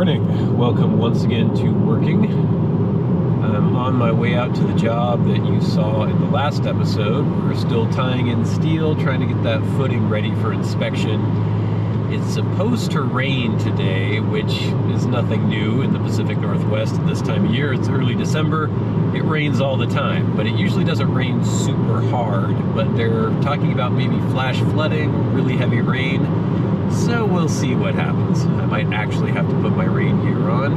morning. Welcome once again to working. I'm on my way out to the job that you saw in the last episode. We're still tying in steel, trying to get that footing ready for inspection. It's supposed to rain today, which is nothing new in the Pacific Northwest at this time of year. It's early December. It rains all the time, but it usually doesn't rain super hard. But they're talking about maybe flash flooding, really heavy rain. So we'll see what happens. I might actually have to put my rain gear on.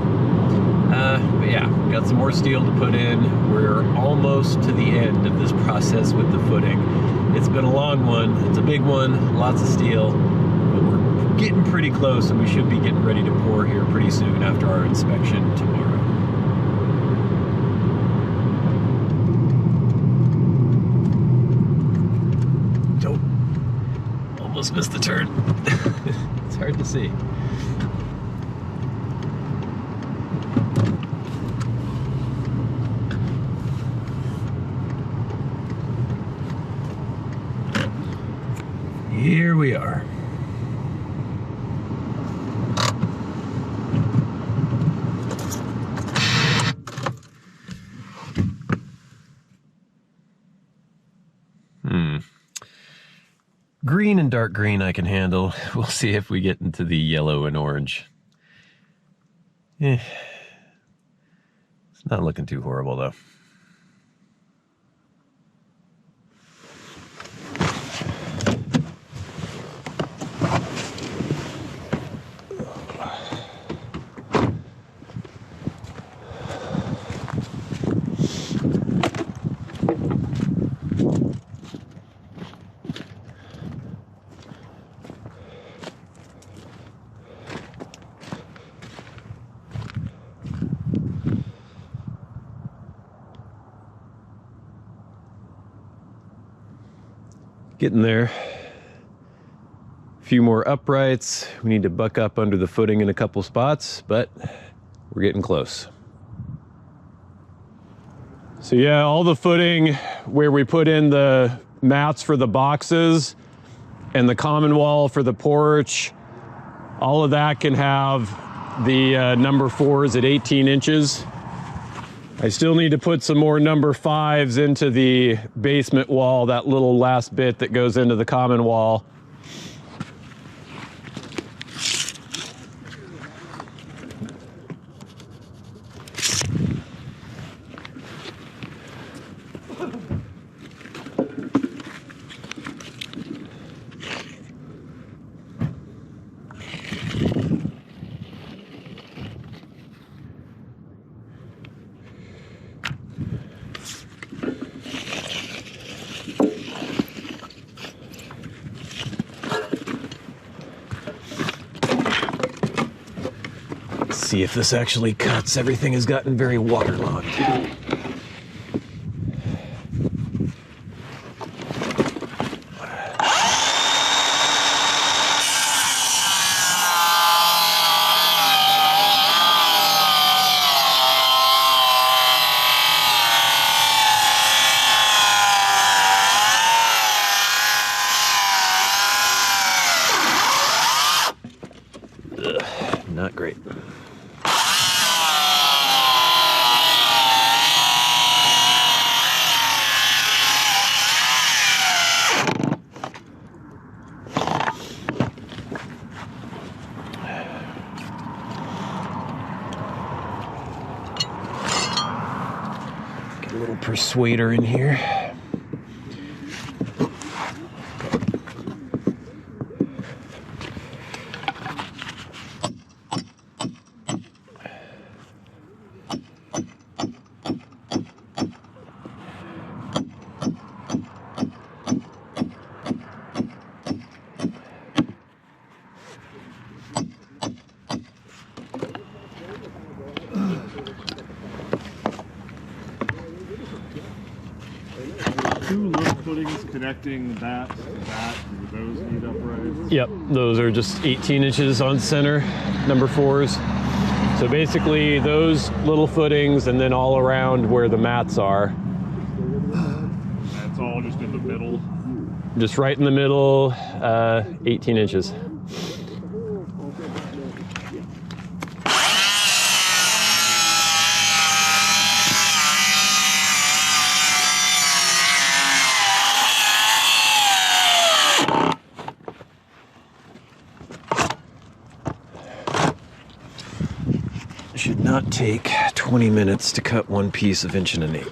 But yeah, got some more steel to put in. We're almost to the end of this process with the footing. It's been a long one. It's a big one, lots of steel, but we're getting pretty close and we should be getting ready to pour here pretty soon after our inspection tomorrow. Oh, almost missed the turn. It's hard to see. Here we are. Green and dark green I can handle. We'll see if we get into the yellow and orange. It's not looking too horrible though. Getting there. A few more uprights. We need to buck up under the footing in a couple spots, but we're getting close. So yeah, all the footing where we put in the mats for the boxes and the common wall for the porch, all of that can have the number 4s at 18 inches. I still need to put some more number 5s into the basement wall, that little last bit that goes into the common wall. See if this actually cuts. Everything has gotten very waterlogged. Ugh, not great. A little persuader in here. Two low footings connecting that to that. Do those need uprights? Yep, those are just 18 inches on center, number 4s. So basically those little footings and then all around where the mats are. That's all just in the middle? Just right in the middle, 18 inches. should not take 20 minutes to cut one piece of 1 1/8 inch.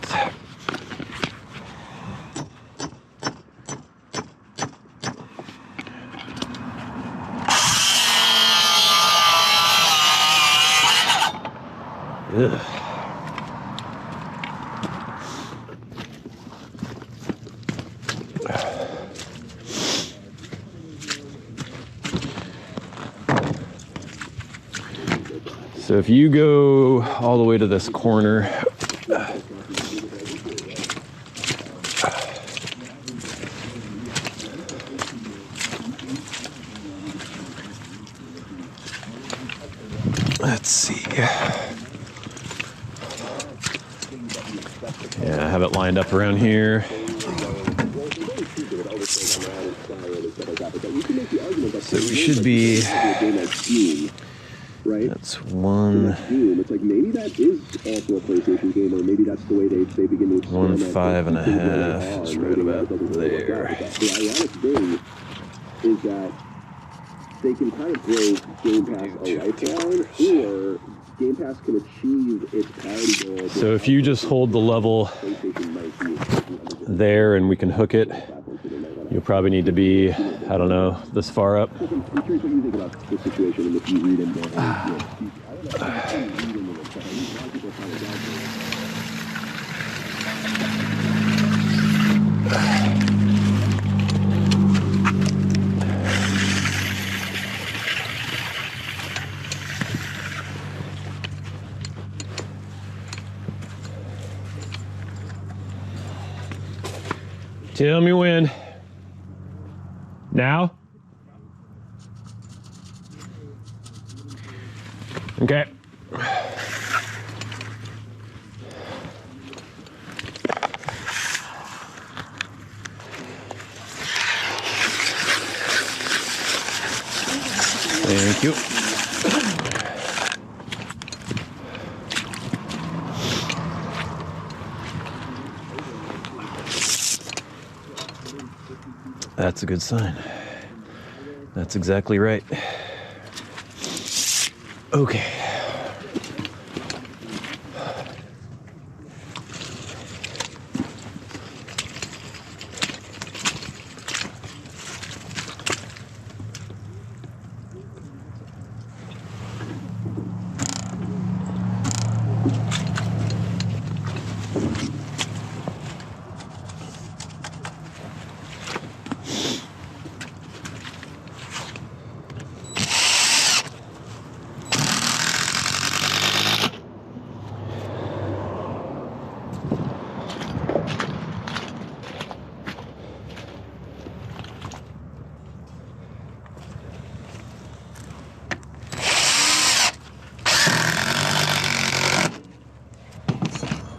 Ugh. So if you go all the way to this corner, let's see. Yeah, I have it lined up around here. So we should be, that's one. It's like maybe that is also a PlayStation game, or maybe that's the way they begin to 1.5 is right about there. The ironic thing is that they can kind of grow Game Pass a lifeline, or Game Pass can achieve its parity goal. So if you just hold the level there and we can hook it, you'll probably need to be, I don't know, this far up. I'm curious what you think about this situation and if you read into it. Tell me when. Now? Okay. Thank you. That's a good sign. That's exactly right. Okay.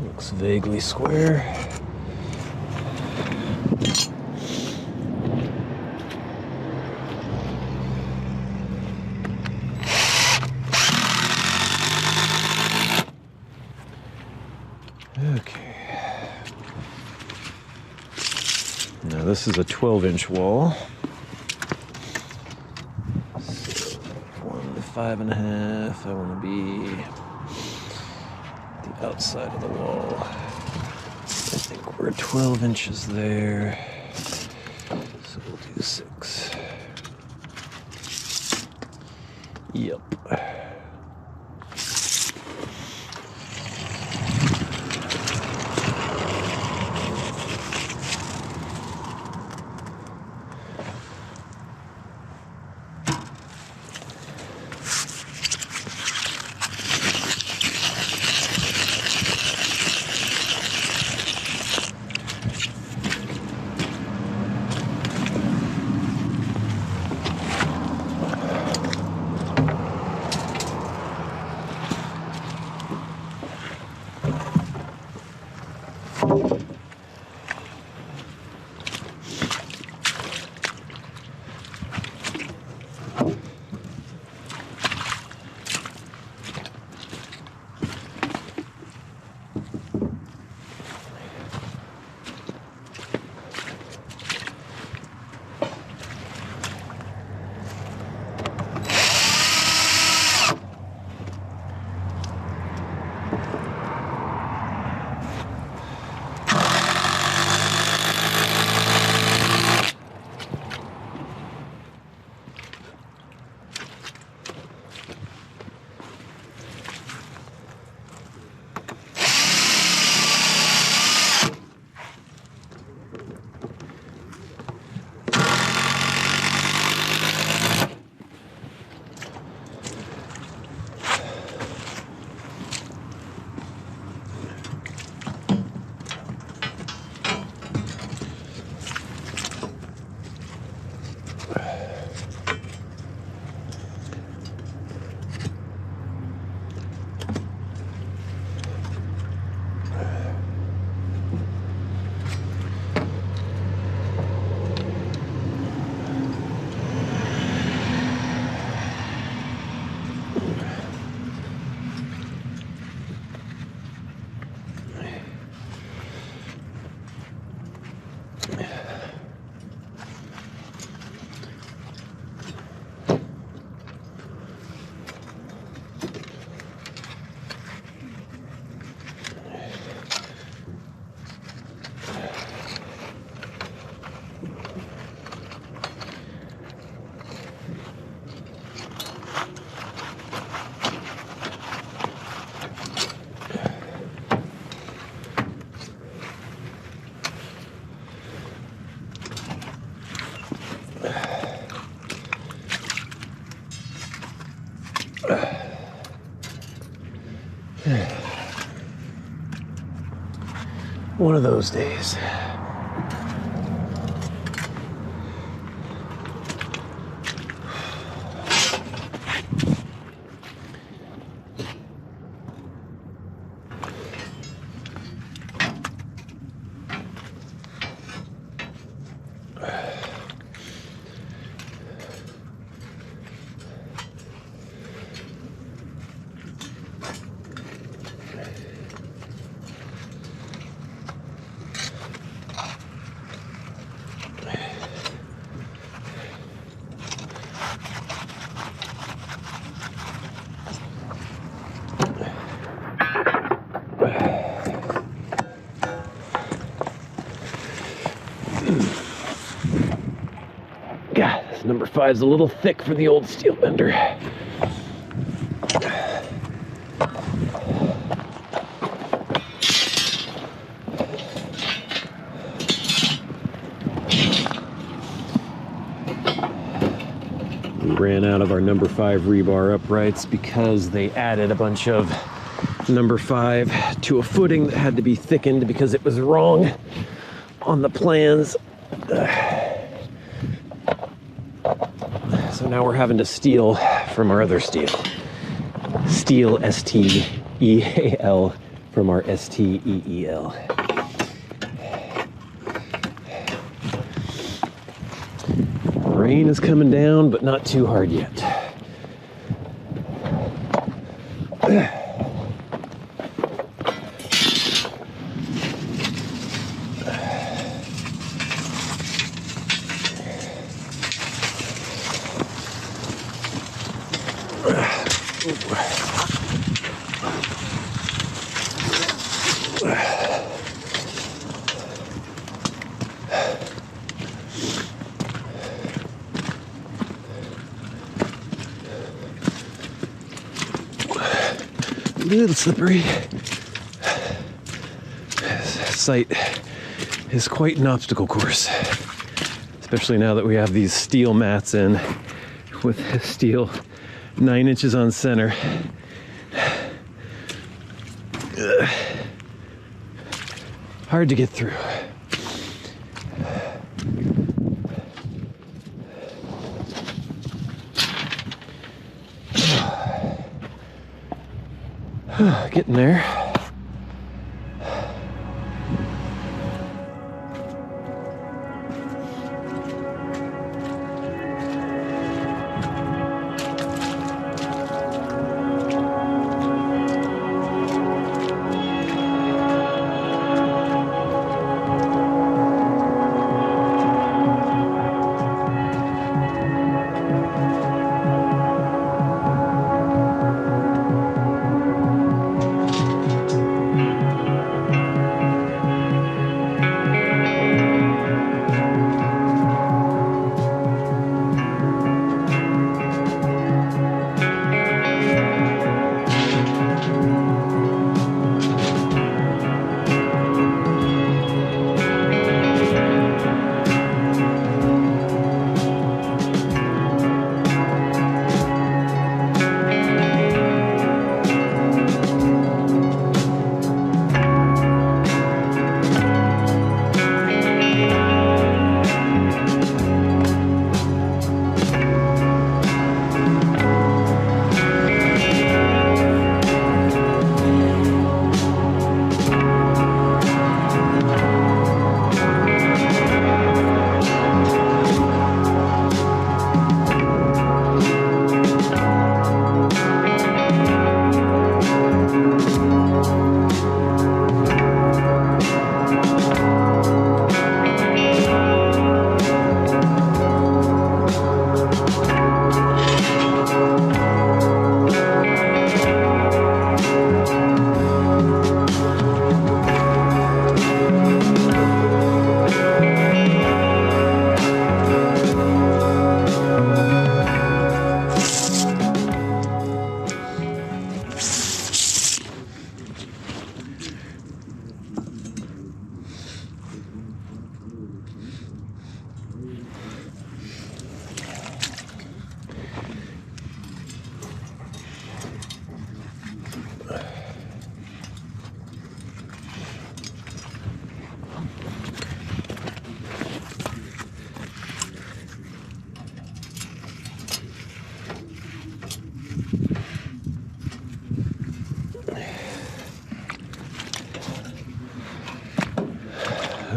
Looks vaguely square. Okay. Now this is a 12-inch wall. So 1 to 5.5. I want to be the outside of the wall. I think we're 12 inches there. So we'll do 6. Yep. One of those days. God, this number 5's a little thick for the old steel bender. We ran out of our number 5 rebar uprights because they added a bunch of number 5 to a footing that had to be thickened because it was wrong on the plans. So now we're having to steal from our other steel. Steel, S-T-E-A-L, from our S-T-E-E-L. Rain is coming down, but not too hard yet. A little slippery. This site is quite an obstacle course, especially now that we have these steel mats in with steel 9 inches on center. Hard to get through. Getting there.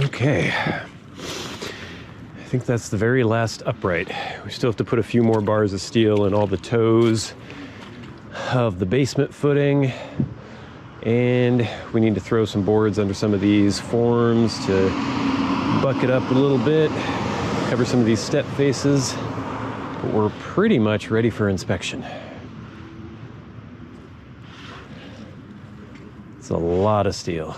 Okay. I think that's the very last upright. We still have to put a few more bars of steel in all the toes of the basement footing. And we need to throw some boards under some of these forms to buck it up a little bit, cover some of these step faces. But we're pretty much ready for inspection. It's a lot of steel.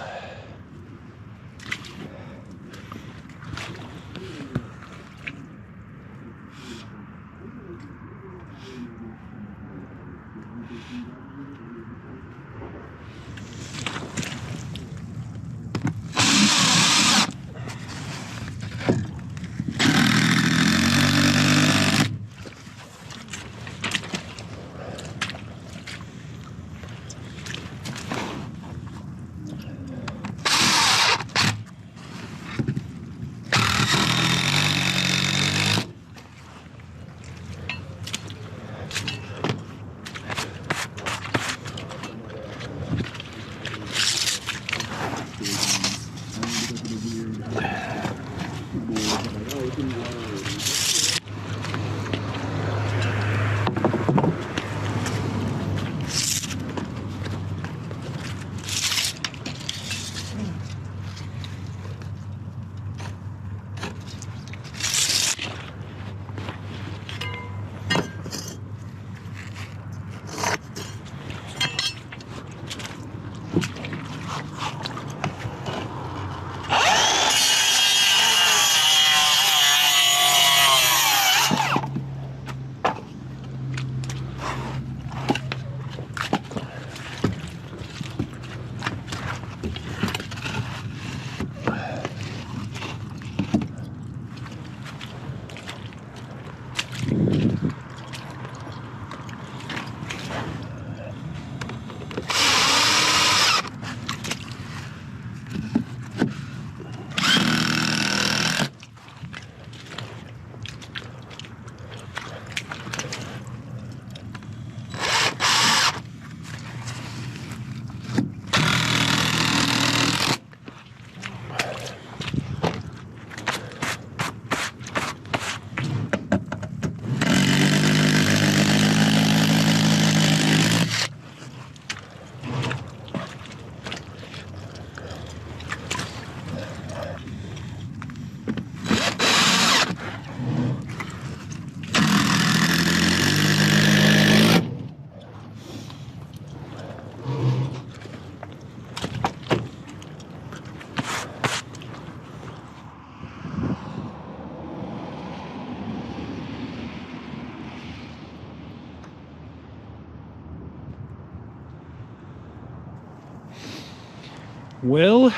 Well,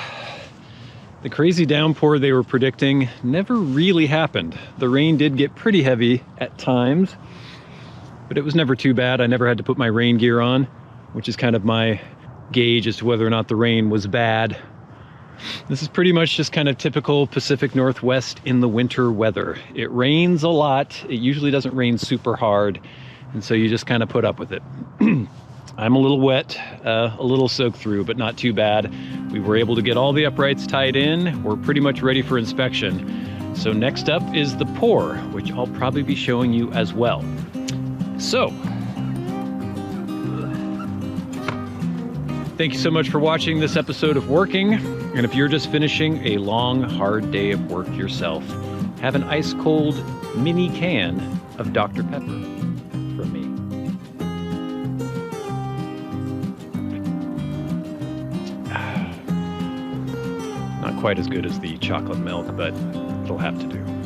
the crazy downpour they were predicting never really happened. The rain did get pretty heavy at times, but it was never too bad. I never had to put my rain gear on, which is kind of my gauge as to whether or not the rain was bad. This is pretty much just kind of typical Pacific Northwest in the winter weather. It rains a lot. It usually doesn't rain super hard, and so you just kind of put up with it. I'm a little wet, a little soaked through, but not too bad. We were able to get all the uprights tied in. We're pretty much ready for inspection. So next up is the pour, which I'll probably be showing you as well. So, thank you so much for watching this episode of Working. And if you're just finishing a long, hard day of work yourself, have an ice cold mini can of Dr. Pepper from me. Not quite as good as the chocolate milk, but it'll have to do.